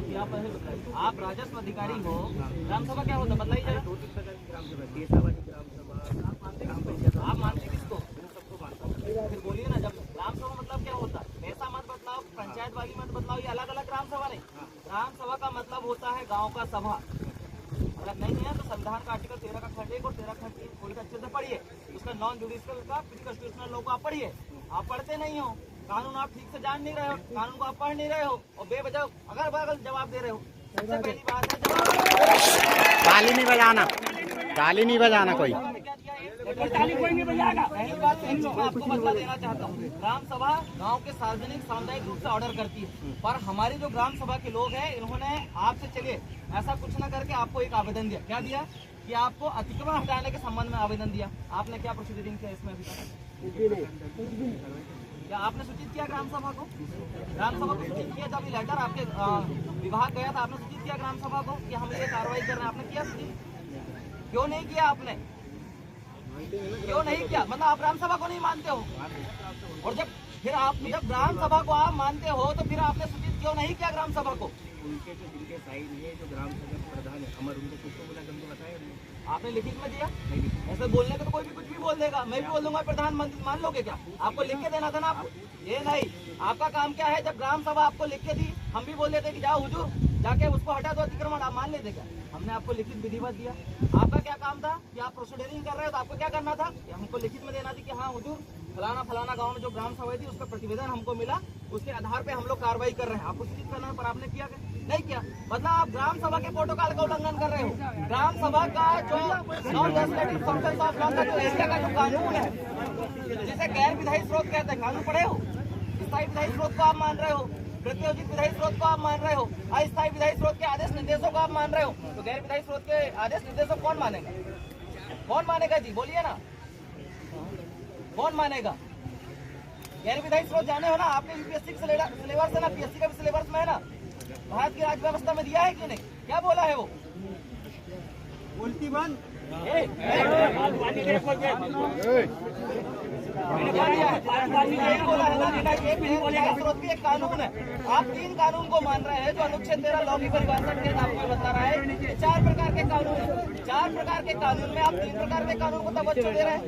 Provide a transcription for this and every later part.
आप राजस्व अधिकारी हो, ग्राम सभा क्या होता है बताइए जरा। आप मानते किसको? फिर बोलिए ना, जब ग्राम सभा मतलब क्या होता है? पैसा मत बदलाओ, पंचायत वाली मत बदलाओ, ये अलग अलग ग्राम सभा नहीं। ग्राम सभा का मतलब होता है गाँव का सभा। अगर नहीं है तो संविधान का आर्टिकल 13 का खंड 1 और 13 खंड 3 थोड़ी अच्छे से पढ़िए। उसका नॉन जुडिशियल का कॉन्स्टिट्यूशनल लॉ को आप पढ़िए। आप पढ़ते नहीं हो, कानून आप ठीक से जान नहीं रहे हो, कानून को आप पढ़ नहीं रहे हो और बेवजह अगर बगल जवाब दे रहे हो। सबसे पहली बात है जवाब। ताली नहीं बजाना, ताली नहीं बजाना कोई। पहली बात आपको बदला देना चाहता हूँ, ग्राम सभा गांव के सार्वजनिक सामुदायिक रूप से ऑर्डर करती है, पर हमारी जो ग्राम सभा के लोग हैं इन्होंने आपसे चलिए ऐसा कुछ न करके आपको एक आवेदन दिया। क्या दिया? कि आपको अतिक्रमण हटाने के संबंध में आवेदन दिया। आपने क्या प्रोसीडिंग किया इसमें अभी तक? क्या आपने सूचित किया ग्राम सभा को? ग्राम सभा को सूचित किया? जब ये लेटर आपके विभाग गया था आपने सूचित किया ग्राम सभा को कि हम ये कार्रवाई कर रहे हैं? आपने किया सूचित? क्यों नहीं किया आपने? क्यों नहीं किया? मतलब आप ग्राम सभा को नहीं मानते हो, और जब ग्राम सभा को आप मानते हो तो फिर आपने सूचित क्यों नहीं किया ग्राम सभा को? उनके जिनके साइड है जो ग्राम सभा प्रधान है अमर, उनको कुछ तो बोला, तुमको बताया आपने लिखित में दिया? ऐसे बोलने को तो कोई भी कुछ भी बोल देगा, मैं भी बोल दूंगा प्रधानमंत्री, मान लोगे क्या? आपको लिख के देना था ना आपको। ये नहीं, आपका काम क्या है? जब ग्राम सभा आपको लिख के दी, हम भी बोल देते कि जाओ हुजूर जाके उसको हटा दो अतिक्रमण, आप मान लेते क्या? हमने आपको लिखित विधिवत दिया। आपका क्या काम था कि आप प्रोसीडिंग कर रहे हो तो आपको क्या करना था? हमको लिखित में देना थी कि हाँ हुजूर फलाना फलाना गांव में जो ग्राम सभा थी उसका प्रतिवेदन हमको मिला, उसके आधार पे हम लोग कार्रवाई कर रहे हैं। आपको सूचित करना है, पर आपने किया नहीं किया। मतलब आप ग्राम सभा के प्रोटोकॉल का उल्लंघन कर रहे हो। ग्राम सभा का जो non legislative functions of law का जो एरिया का जो कानून है, जिसे गैर विधायी स्रोत कहते हैं, कानून पढ़े हो? स्थायी विधायी स्रोत को आप मान रहे हो, प्रत्योजित विधायी स्रोत को आप मान रहे हो, अस्थायी विधायी स्रोत के आदेश निर्देशों को आप मान रहे हो, तो गैर विधायी स्रोत के आदेश निर्देशों कौन मानेगा? कौन मानेगा जी? बोलिए ना, कौन मानेगा? गैर विधायी स्रोत जाने हो ना, आपने यूपीएससी का सिलेबस है ना, पीएससी का भी सिलेबस में है ना, भारत की राज्य व्यवस्था में दिया है कि नहीं? क्या बोला है वो? उल्टी बंद एक कानून है। आप 3 कानून को मान रहे हैं जो अनुच्छेद 13 लॉ की परिभाषा के आपको बता रहा है। 4 प्रकार के कानून है, 4 प्रकार के कानून में आप 3 प्रकार के कानून को तवज्जो दे रहे हैं।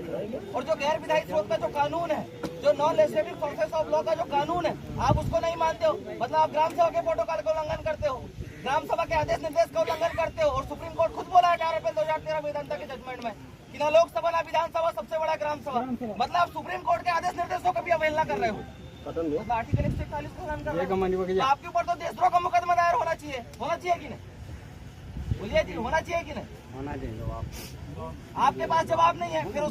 और जो गैर विधायी स्रोत का जो कानून है, जो non legislative process of law का जो कानून है, आप उसको नहीं मानते हो। मतलब आप ग्राम सभा के प्रोटोकॉल का उल्लंघन करते हो, ग्राम सभा के आदेश निर्देश का उल्लंघन करते हो। और सुप्रीम कोर्ट खुद बोला है 18 अप्रैल 2013 वेदांता के जजमेंट में कि ना लोकसभा ना विधानसभा सबसे बड़ा ग्राम सभा। मतलब आप सुप्रीम कोर्ट के आदेश निर्देशों का भी अवहेलना कर रहे हो। आर्टिकल 141 का उल्लंघन कर रहे हो। आपके ऊपर तो देशद्रोह का मुकदमा दायर होना चाहिए कि नहीं? बोलिए जी, होना चाहिए कि नहीं? होना चाहिए। आपके पास जवाब नहीं है, फिर